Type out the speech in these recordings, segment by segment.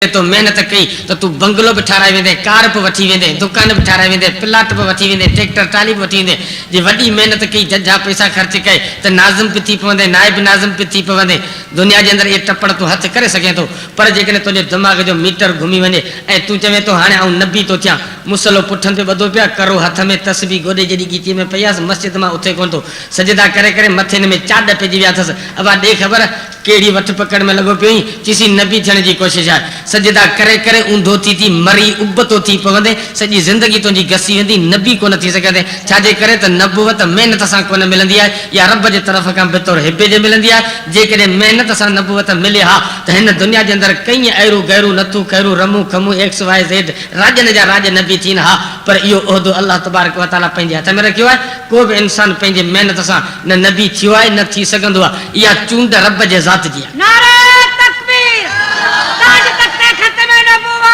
तो मेहनत कई तो तू बंगलो भी ठाराए वेंदे, कार पे वठी वेंदे, दुकान भी ठाराए वेंदे, प्लाट पे वठी वेंदे, ट्रैक्टर ट्राली पे वठी वेंदे। जे वडी मेहनत कई जज्जा पैसा खर्च कई तो नाज़िम पे थी पवंदे, नायब नाज़िम पे थी पवंदे। दुनिया के अंदर ये टपड़ तू हथ करे सके तो, पर जेकॾहिं तुझे दिमाग जो मीटर घुमी वने ऐं तू चवे तो हाणे आऊं नबी तो थियां, मुसलो पुठन पे बधो पिया, करो हथ में तस्बीह गोॾे जड़ी गीची में पयास, मस्जिद मां उथे कोन तो, सजदा करे करे मथे में चाॾ पइजी विया अथसि। अबा ॾे ख़बर केड़ी वठ पकड़ में लगो पियो चीसी नबी थियण जी कोशिश है। सजदा करे करे ऊंधो थी मरी उबतो थी पवंदे, सजी जिंदगी तुझी घसी वेंदी, नबी कोन थी सघंदे। छाजे करे त नबुवत मेहनत सां कोन मिलंदी है, या रब जे तरफ़ खां बितौर हिबे जे मिलंदी है। जेकॾहिं मेहनत सां नबुवत मिले हा त हिन दुनिया जे अंदर कई अहिड़ू गैरू नथू खैरू रमू खमू एक्स वाई ज़ेड राजन जा राज नबी थीन हा, पर इहो उहदो अल्लाह तबारक व तआला पंहिंजे हथ में रखियो है। को भी इंसान पंहिंजे मेहनत सां न नबी थियो आहे न थी सघंदो आहे। इहा चूंड रब जे ज़ात जी आहे। नारे तकबीर, ताज तख्ते खत्म नबुवत।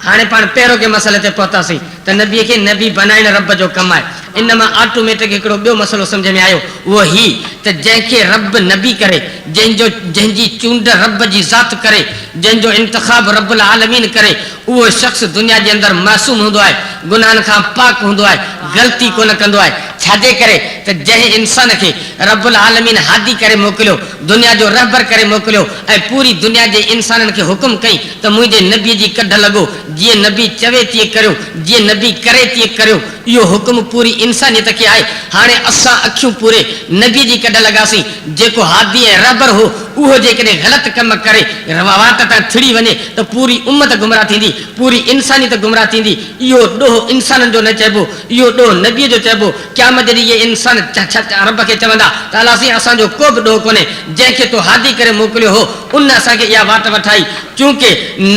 हाणे पाण पहिरों के मसले ते पहुतासीं त नबी के नबी बनाइण रब जो कम आहे। इन मां ऑटोमेटिक हिकिड़ो ॿियो मसलो सम्झ में आयो, उहो ही त जंहिंखे रब नबी करे, जंहिंजी चूंड रब जी ज़ात करे, जंहिंजो इंतखाब रब्बुल आलमीन करे, उहो शख़्स दुनिया जे अंदर मासूम हूंदो आहे, गुनाहनि खां पाक हूंदो आहे, ग़लती कोन कंदो आहे। छाजे करे त जंहिं इंसान खे रब्बुल आलमीन हादी करे मोकिलियो, दुनिया जो रहबर करे मोकिलियो ऐं पूरी दुनिया जे इंसाननि खे हुकुम कई त मुंहिंजे नबी जी कढ लॻो, जीअं नबी चवे तीअं करियो, जीअं नबी करे तीअं करियो। इहो हुकुम पूरी इंसानियत खे आहे। हाणे असां अखियूं पूरे नबी जी कढ लॻासीं। जेको हादी ऐं रहबर हो उहो जेकॾहिं ग़लति कम करे वाट तां थिड़ी वञे त पूरी उम्मत गुमराह थींदी, पूरी इंसानियत गुमराह थींदी। इहो ॾोह इंसाननि जो न चइबो, इहो ॾोह नबीअ जो चइबो। क़यामत जॾहिं इहे इंसान रब खे चवंदा त अलासीं असांजो को बि ॾोह कोन्हे, जंहिंखे तो हादी करे मोकिलियो हो उन असांखे इहा वाट वठाई। चूंकि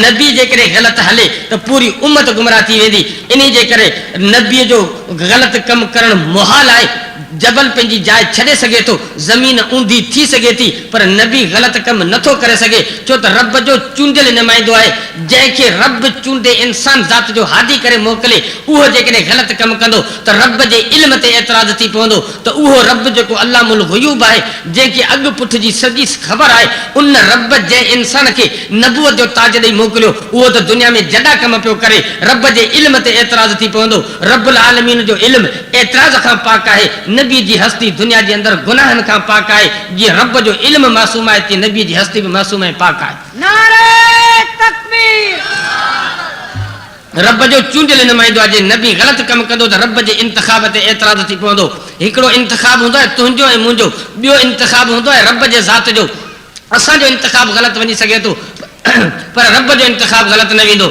नबी जेकॾहिं ग़लति हले त पूरी उम्मत गुमराह थी वेंदी। इन जे करे नबीअ जो ग़लति कमु करणु मुहाल आहे। जबल पंहिंजी जाइ छॾे सघे थो, ज़मीन ऊंधी थी सघे थी, पर नबी ग़लति कमु नथो करे सघे, छो त रब जो चूंडियल नुमाइंदो आहे। जंहिंखे रब चूंडे इंसान ज़ात जो हादी करे मोकिले, उहो जेकॾहिं ग़लति कमु कंदो त रब जे इल्म ते एतिराज़ थी पवंदो त उहो रब जेको अल्लामुल ग़ुयूब आहे, जंहिंखे अॻु पुठ जी सॼी ख़बर आहे, उन रब जंहिं इंसान खे नबूअत जो ताज ॾेई मोकिलियो, उहो त दुनिया में जॾा कम पियो करे, रब जे इल्म ते एतिराज़ थी पवंदो। रब्बुल आलमीन जो इल्म एतिराज़ खां पाक आहे। नबी जी हस्ती दुनिया जे अंदर गुनाहनि खां पाक आहे। जीअं रब जो इल्म मासूम आहे, तीअं नबी जी हस्ती भी मासूम ऐं पाक आहे। नारे तकबीर। रब जो चूंडियल नुमाइंदो आहे। जे नबी ग़लति कमु कंदो त रब जे इंतिखाब ते एतिराज़ थी पवंदो। हिकिड़ो इंतिखाब हूंदो आहे तुंहिंजो ऐं मुंहिंजो, ॿियो इंतिखाब हूंदो आहे रब जे ज़ात जो। असांजो इंतिखाब ग़लति वञी सघे थो, पर रब जो इंतिखाब ग़लति न वेंदो।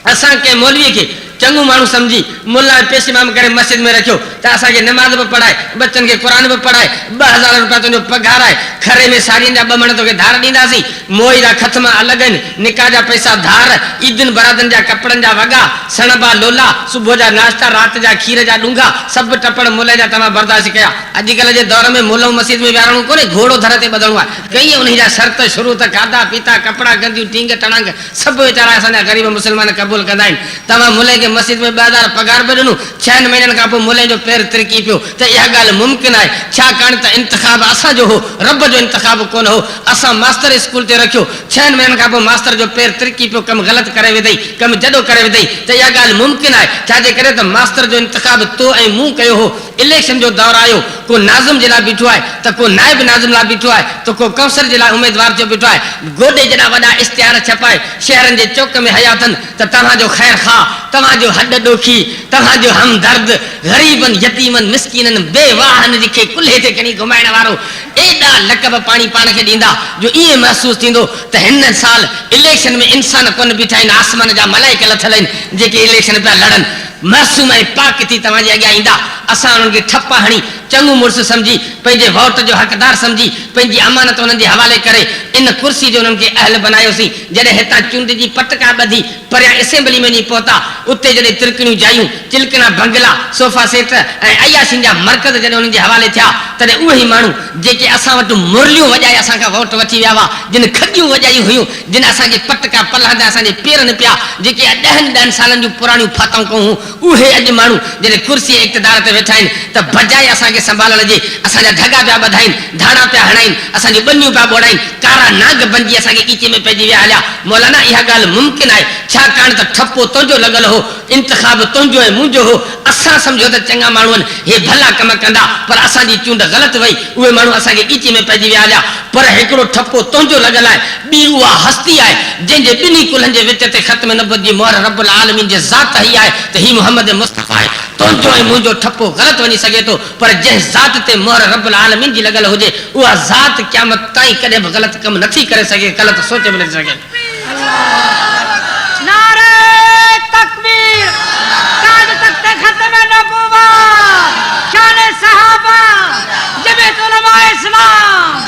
असां कंहिं मौलवीअ खे चङो माण्हू सम्झी मुल्ला पेशमाम करे मस्जिद में रखियो त असांखे नमाज़ बि पढ़ाए, बच्चनि खे क़ुरान बि पढ़ाए, 2000 रुपया तुंहिंजो पघार आहे, खरे में साड़ियुनि जा 2 मण तोखे धार ॾींदासीं, मोई जा खतमा अलॻि आहिनि, निकाह जा पैसा धार, ईदनि बरादनि जा कपिड़नि जा वॻा, सणबा लोला, सुबुह जा नाश्ता, राति जा खीर जा ॾूंघा, सभु टपड़ मुले जा तव्हां बर्दाश्त कया। अॼुकल्ह जे दौर में मुलऊं मस्जिद में विहारणो कोन्हे, घोड़ो दर ते ॿधणो आहे। कई उन जा शर्त शुरू त खाधा पीता कपिड़ा गंदियूं टींग टणंग सभु वीचारा असांजा ग़रीब मुस्लमान क़बूल कंदा आहिनि। तव्हां मुले खे मस्जिद में 2000 पघार बि ॾिनो, 6 महीननि खां पोइ मुले जो पैर तिरकी पियो, त इहा ॻाल्हि मुमकिन आहे। छाकाणि त इंतिखाब असांजो हो, रब जो इंतिखाब कोन हो। असां मास्तर स्कूल ते रखियो, 6 महीननि खां पोइ मास्तर जो पैर तिरकी पियो, कमु ग़लति करे विधई, कमु जॾो करे विधई, त इहा ॻाल्हि मुमकिन आहे। छाजे करे त मास्तर जो इंतिखाब तो ऐं मूं कयो हो। इलेक्शन जो दौरु आयो, को नाज़िम जे लाइ बीठो आहे, त को नाइब नाज़िम लाइ बीठो आहे, त को काउंसलर जे लाइ उमेदवार जो बीठो आहे। गोॾे जॾा वॾा इश्तिहार छपाए शहरनि जे चौक में हया अथनि त तव्हांजो ख़ैर खा, तव्हांजो हॾ ॾोखी, तव्हांजो हमदर्द, ग़रीबनि यतीमनि मिसकीननि बेवाहनि खे कुल्हे ते खणी घुमाइण वारो, एॾा लक़ब पाणी पाण खे ॾींदा जो ईअं महसूसु थींदो त हिन साल इलेक्शन में इंसान कोन बीठा आहिनि, आसमान जा मलाइक लथल आहिनि जेके इलेक्शन पिया लड़नि। मासूम ऐं पाक थी तव्हांजे अॻियां ईंदा। असां उन्हनि खे ठपा हणी चङो मुड़ुसु सम्झी, पंहिंजे वोट जो हक़दार सम्झी, पंहिंजी अमानत उन्हनि जे हवाले करे इन कुर्सी जो उन्हनि खे अहल बनायोसीं। जॾहिं हितां चूंड जी पटका ॿधी परियां असेंबली में वञी पहुता, उते जॾहिं तिरकणियूं जायूं, चिलकना बंगला, सोफ़ा सेट ऐं अयाशियुनि जा मर्कज़ जॾहिं उन्हनि जे हवाले थिया, तॾहिं उहे ई माण्हू जेके असां वटि मुरलियूं वॼाए असांखां वोट वठी विया हुआ, जिन खॼियूं वॼायूं हुयूं, जिन असांखे पटका पलहंदा असांजे पेरनि पिया, जेके 10 सालनि जूं पुराणियूं फाताऊं कहूं, उहे अॼु माण्हू जॾहिं कुर्सी इक़्तिदार ते वेठा आहिनि त बजाए असांखे संभालण जे असांजा ढगा पिया ॿधाइनि, धाणा पिया हणाइनि, असांजी ॿनियूं पिया ॿोड़ाइनि, कारा नाग बणिजी असांखे कीचे में पइजी विया हलिया। मौलाना इहा ॻाल्हि मुमकिन आहे छाकाणि त ठपो तुंहिंजो लॻल हो, इंतिखाब तुंहिंजो ऐं मुंहिंजो हो। असां सम्झो त चङा माण्हू आहिनि, हे भला कम कंदा, पर असांजी चूंड ग़लति वई, उहे माण्हू असांखे कीचे में पइजी विया हलिया। पर हिकिड़ो ठपो तुंहिंजो लॻल आहे, ॿी उहा हस्ती आहे जंहिंजे ॿिन्ही कुलनि जे विच ते ख़त्म नबुवत जी मोहर रब्बुल आलमीन जे ज़ात ही आहे त ही मुहम्मद मुस्तफ़ा आहे। तुंहिंजो ऐं मुंहिंजो ठपो ग़लति वञी सघे थो, पर जंहिं ज़ात ते मोहर रब्बुल आलमीन जी लॻल हुजे उहा ज़ात क़यामत ताईं कॾहिं बि ग़लति कमु नथी करे सघे, ग़लति सोच बि नथी सघे। नारे तकबीर, ताज तख्ते खत्म नबुवत, शान सहाबा, जमीयत उलमा इस्लाम।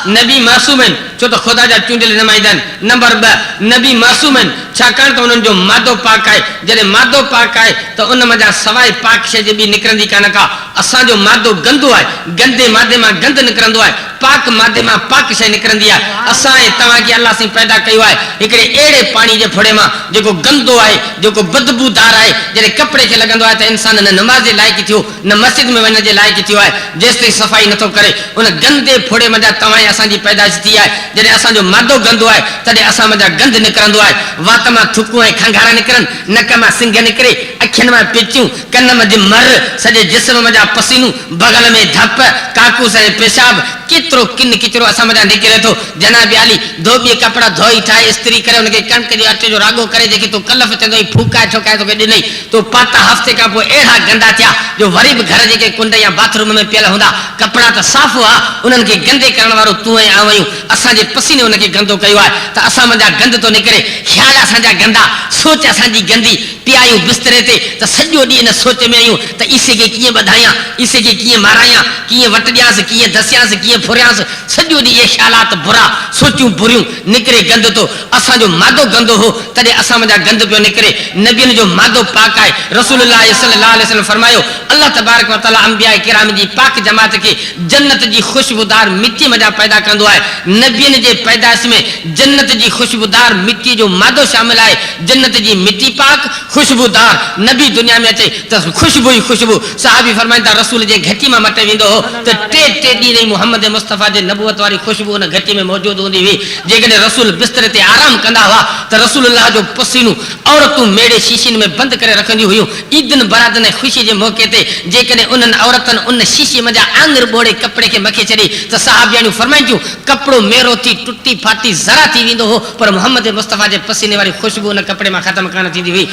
नबी मासूम आहिनि छो त ख़ुदा जा चूंडियल नुमाइंदा आहिनि। नंबर 2, नबी मासूम आहिनि छाकाणि त उन्हनि जो मादो पाक आहे। जॾहिं मादो पाक आहे त उन मथां सवाइ पाक शइ जे ॿी निकिरंदी कान का। असांजो मादो गंदो आहे, गंदे मादे मां गंद निकिरंदो आहे, पाक मादे मां पाक शइ निकिरंदी आहे। असां ऐं तव्हांखे अलाह साईं पैदा कयो आहे हिकिड़े अहिड़े पाणी जे फुड़े मां जेको गंदो आहे, जेको बदबूदार आहे। जॾहिं कपिड़े खे लॻंदो आहे त इंसान न नमाज़ जे लाइक़ु थियो, न मस्जिद में वञण जे लाइक़ु थियो आहे, जेसि ताईं सफ़ाई नथो करे उन गंदे फुड़े मथां तव्हां ऐं असांजी पैदाइश थी आहे। जॾहिं असांजो मादो गंदो आहे तॾहिं असां मथां गंद निकिरंदो आहे। वात मां थुकूं ऐं खंघारा निकिरनि, नक मां सिंग निकिरे, अखियुनि मां पिचियूं, कन में मर, सॼे जिस्म मथां पसीनूं, बगल में धप, काकूस ऐं पेशाब, केतिरो किन किचिरो असां मथां निकिरे थो। जनाब आली धोबीअ कपिड़ा धोई ठाहे इस्त्री करे हुनखे कणिक जे अटे जो राॻो करे जेके तूं कलफ चवंदो फूकाए ठोकाए तोखे ॾिनई, तो पाता हफ़्ते खां पोइ अहिड़ा गंदा थिया जो वरी बि घर जेके कुंड या बाथरूम में पियल हूंदा, कपिड़ा त साफ़ हुआ, उन्हनि खे गंदे करण वारो तूं ऐं आऊं आहियूं। असांजे पसीने हुनखे गंदो कयो आहे त असां मथां गंद थो निकिरे, ख़्याल असांजा गंदा, सोच असांजी गंदी। पिया आहियूं बिस्तरे ते त सॼो ॾींहुं इन सोच में आहियूं त ईसे खे कीअं ॿधायां, ईसे खे कीअं मारायां, कीअं वटि ॾियांसि, कीअं धसियांसि, कीअं फुरियांसि। सॼो ॾींहुं इहे ख़्यालात बुरा, सोचूं बुरियूं, निकिरे गंद थो। असांजो मादो गंदो हो तॾहिं असां मथां गंद पियो निकिरे। नबियुनि जो मादो पाक आहे। रसूलुल्लाह सल्लल्लाहु अलैहि वसल्लम फरमायो, अल्लाह तबारक व तआला अंबिया किराम जी पाक जमात खे जन्नत जी ख़ुशबूदार मिट्टी मथां पैदा कंदो आहे। नबियुनि जे पैदाइश में जन्नत जी ख़ुशबूदार मिट्टी जो मादो शामिल आहे। जन्नत जी मिट्टी पाक, ख़ुशबूदार। नबी दुनिया में अचे त ख़ुशबू ई ख़ुशबू। सहाबी फरमाईंदा रसूल जे घटी मां मटे वेंदो हो त टे ॾींहं मुहम्मद मुस्तफ़ा जे नबूवत वारी ख़ुशबू उन घटी में मौजूदु हूंदी हुई। जेकॾहिं रसूल बिस्तर ते आराम कंदा हुआ त रसूलुल्लाह जो पसीनो औरतूं मेड़े शीशियुनि में बंदि करे रखंदियूं हुयूं। ईदनि बरातनि ऐं ख़ुशी जे मौक़े ते जेकॾहिं उन्हनि औरतनि उन शीशी मथां आङुर ॿोड़े कपिड़े खे मखे छॾी त सहाबियाणियूं फरमाईंदियूं कपिड़ो मेरो थी टुटी फाटी ज़रा थी वेंदो हो, पर मुहम्मद मुस्तफ़ा जे पसीने वारी ख़ुशबू उन कपिड़े मां ख़तमु कान थींदी हुई।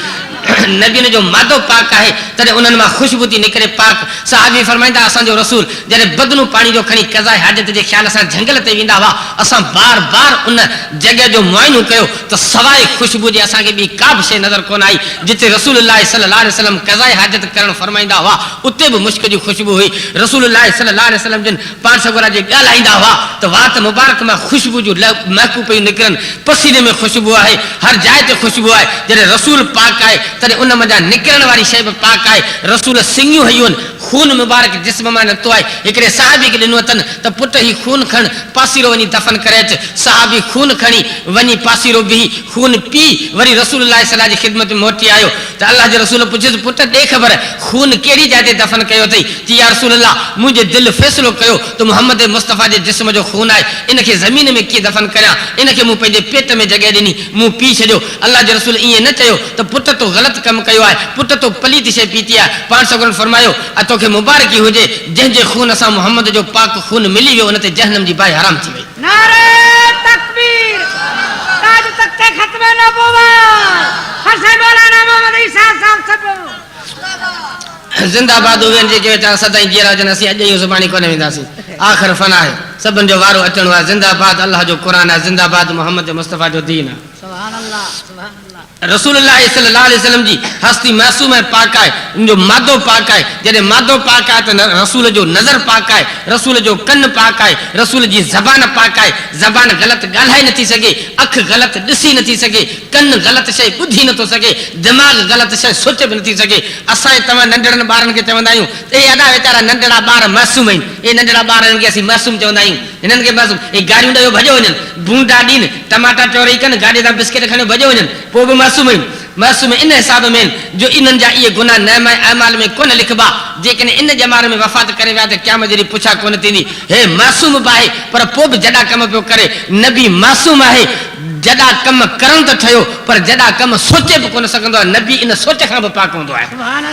नबियुनि जो मादो पाक आहे तॾहिं उन्हनि मां ख़ुशबू थी निकिरे पाक। सहाबी फरमाईंदा असांजो रसूल जॾहिं बदनू पाणी जो खणी क़ज़ाए हाजत जे ख़्याल सां झंगल ते वेंदा हुआ, असां बार बार उन जॻह जो मुआइनो कयो त सवाइ ख़ुशबू जे असांखे ॿी का बि शइ नज़र कोन आई। जिते रसूलुल्लाह सल्लल्लाहु अलैहि वसल्लम क़ज़ाए हाजत करणु फरमाईंदा हुआ उते बि मुश्क जी ख़ुशबू हुई। रसूलुल्लाह सल्लल्लाहु अलैहि वसल्लम जिन पाण सगोरा जे ॻाल्हाईंदा हुआ त वात मुबारक मां ख़ुशबू जूं महकू पियूं निकिरनि, पसीने में ख़ुशबू आहे, हर जाइ ते ख़ुशबू आहे। जॾहिं रसूल पाक आहे तॾहिं उन मथां निकिरण वारी शइ बि पाक आहे। रसूल सिंगियूं हयूं आहिनि, खून मुबारक जिस्म मां निकितो आहे। हिकिड़े सहाबी खे ॾिनो अथनि त पुट ही खून खण पासीरो वञी दफ़न करे अच। सहाबी खून खणी वञी पासीरो बिही खून पी वरी रसूलुल्लाह सल्लल्लाहु अलैहि ख़िदमत में मोटी आयो त अल्लाह जे रसूल पुछियोसि पुट ॾे ख़बर खून कहिड़ी जाइ ते दफ़न कयो अथई? चई या रसूलल्लाह मुंहिंजे दिलि फ़ैसिलो कयो त मुहम्मद मुस्तफ़ा जे जिस्म जो खून आहे, इनखे ज़मीन में कीअं दफ़न करियां, इनखे मूं पंहिंजे पेट में जॻह ॾिनी, मूं पी छॾियो। अल्लाह जे रसूल ईअं न चयो त पुट तो ग़लति कमु कयो आहे, पुट तो पलीत शइ पीती आहे। पाण सगोरनि फरमायो तोखे मुबारकी हुजे जंहिंजे खून सां मुहम्मद जो पाक खून मिली वियो, उन ते जहन्नम जी बाहि हराम थी वई। नारे तकबीर, ताज तख्ते खत्म नबुवत, हसन मौलाना मोहम्मद ईसा साहब सब ज़िंदाबाद उहे जेके वीचारा सदाईं जीअरा हुजनि, असीं अॼु इहो सुभाणे कोन वेंदासीं, आख़िर फना आहे, सभिनि जो वारो अचणो आहे। ज़िंदाबाद अल्लाह जो क़ुरान आहे, ज़िंदाबाद मुहम्मद मुस्तफ़ा जो दीन आहे। सुभान अल्लाह, सुभान अल्लाह। रसूलुल्लाह सल्लल्लाहु अलैहि वसल्लम जी हस्ती मासूम ऐं पाक आहे, उन जो मादो पाक आहे। जॾहिं मादो पाक आहे त रसूल जो नज़र पाक आहे, रसूल जो कन पाक आहे, रसूल जी ज़बान पाक आहे। ज़बान ग़लति ॻाल्हाए नथी सघे, अखि ग़लति ॾिसी नथी सघे, कन ग़लति शइ ॿुधी नथो सघे, दिमाग़ ग़लति शइ सोच बि नथी सघे। असां तव्हां नंढड़नि ॿारनि खे चवंदा आहियूं त हे अॾा वीचारा नंढड़ा ॿार मासूम आहिनि, हे नंढड़ा ॿार आहिनि खे असीं मासूम चवंदा आहियूं। हिननि खे बसि ई गाड़ियूं ॾेयो भॼो वञनि, बूंदा ॾीन, टमाटा चोरी कनि, गाॾी तां बिस्किट खणी भॼो वञनि, पोइ बि मासूम आहिनि। मासूम इन हिसाब में आहिनि जो इन्हनि जा इहे गुनाह नामे अमाल में कोन लिखबा। जेकॾहिं इन जमाने में वफ़ात करे विया त क़यामत जहिड़ी पुछा कोन थींदी। हे मासूम बि आहे पर पोइ बि जॾा कम पियो करे। नबी मासूम आहे, जॾा कम करण त ठहियो पर जॾा कम सोचे बि कोन सघंदो आहे। नबी इन सोच खां बि पाक हूंदो आहे।